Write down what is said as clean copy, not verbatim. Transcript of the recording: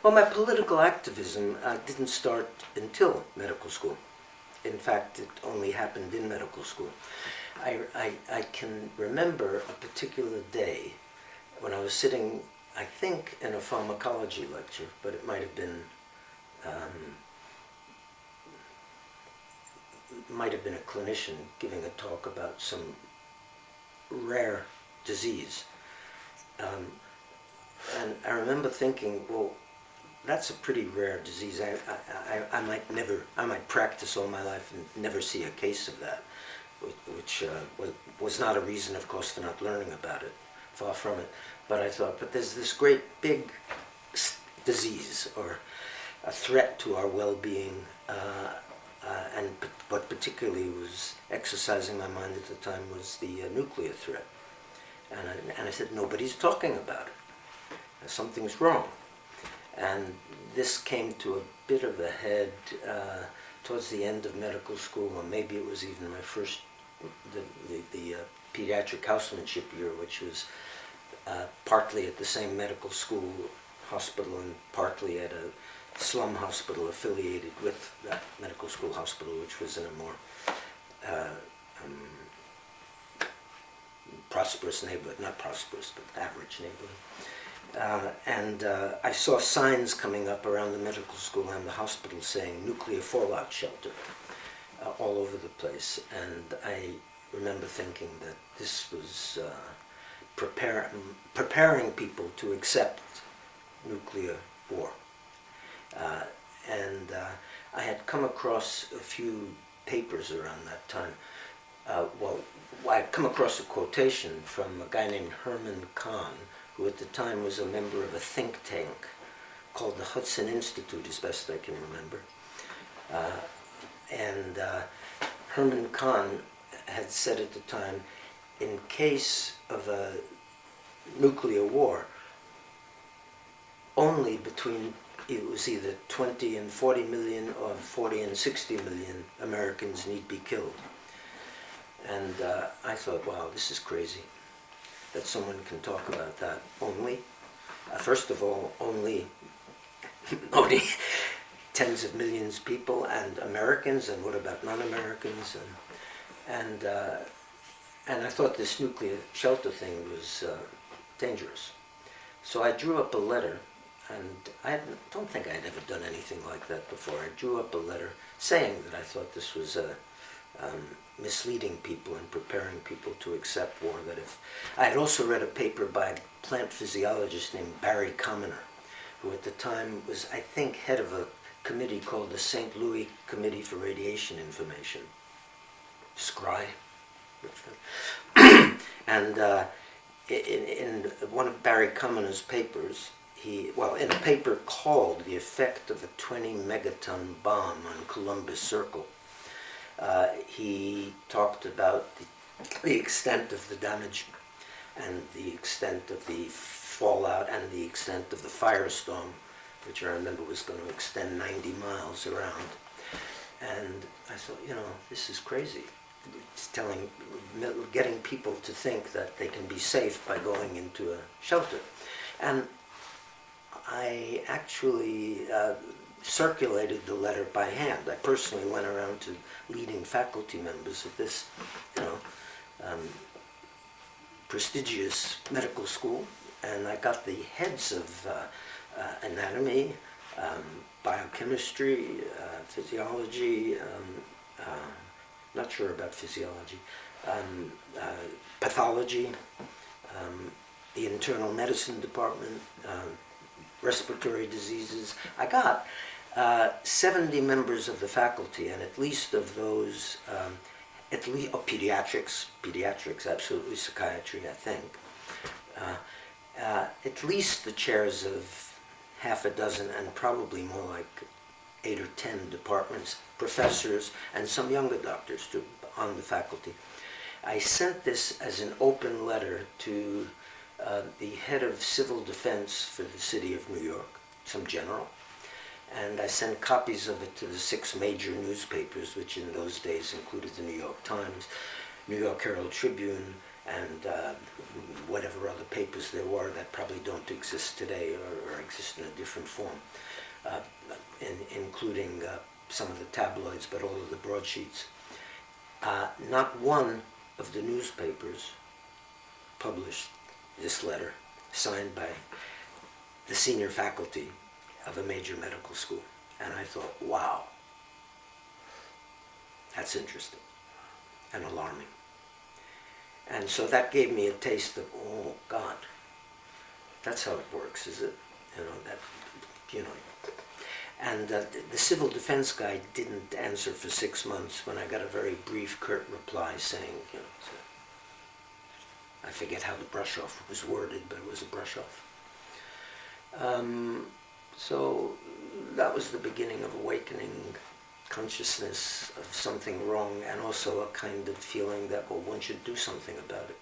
Well, my political activism didn't start until medical school. In fact, it only happened in medical school. I can remember a particular day when I was sitting, I think, in a pharmacology lecture, but it might have been a clinician giving a talk about some rare disease. And I remember thinking, well, that's a pretty rare disease. I might practice all my life and never see a case of that, which was not a reason, of course, for not learning about it, far from it. But I thought, but there's this great big disease, or a threat to our well-being, and what particularly was exercising my mind at the time was the nuclear threat. And I said, nobody's talking about it. Something's wrong. And this came to a bit of a head towards the end of medical school, or maybe it was even my first, the pediatric housemanship year, which was partly at the same medical school hospital and partly at a slum hospital affiliated with that medical school hospital, which was in a more prosperous neighborhood, not prosperous, but average neighborhood. And I saw signs coming up around the medical school and the hospital saying nuclear fallout shelter all over the place. And I remember thinking that this was preparing people to accept nuclear war. And I had come across a few papers around that time. I had come across a quotation from a guy named Herman Kahn, who at the time was a member of a think tank called the Hudson Institute, as best I can remember. And Herman Kahn had said at the time, in case of a nuclear war, only between, it was either 20 and 40 million or 40 and 60 million Americans need be killed. And I thought, wow, this is crazy that someone can talk about that. Only, first of all, only tens of millions of people and Americans, and what about non-Americans? And I thought this nuclear shelter thing was dangerous. So I drew up a letter, and I don't think I'd ever done anything like that before. I drew up a letter saying that I thought this was misleading people and preparing people to accept war. That if I had also read a paper by a plant physiologist named Barry Commoner, who at the time was, I think, head of a committee called the St. Louis Committee for Radiation Information, SCRI. And in one of Barry Commoner's papers, in a paper called The Effect of a 20 Megaton Bomb on Columbus Circle, he talked about the extent of the damage and the extent of the fallout and the extent of the firestorm, which I remember was going to extend 90 miles around. And I thought, this is crazy. It's getting people to think that they can be safe by going into a shelter. And I actually circulated the letter by hand. I personally went around to leading faculty members of this, prestigious medical school, and I got the heads of anatomy, biochemistry, physiology, not sure about physiology, pathology, the internal medicine department, respiratory diseases. I got 70 members of the faculty, and at least of those, pediatrics, absolutely, psychiatry, I think. At least the chairs of half a dozen, and probably more like 8 or 10 departments, professors, and some younger doctors on the faculty. I sent this as an open letter to the head of civil defense for the city of New York, some general, and I sent copies of it to the 6 major newspapers, which in those days included the New York Times, New York Herald Tribune, and whatever other papers there were that probably don't exist today or exist in a different form, including some of the tabloids, but all of the broadsheets. Not one of the newspapers published this letter, signed by the senior faculty of a major medical school. And I thought, wow, that's interesting and alarming. And so that gave me a taste of, oh God, that's how it works, is it? And the civil defense guy didn't answer for 6 months when I got a very brief, curt reply saying, I forget how the brush-off was worded, but it was a brush-off. So that was the beginning of awakening consciousness of something wrong, and also a kind of feeling that, well, one should do something about it.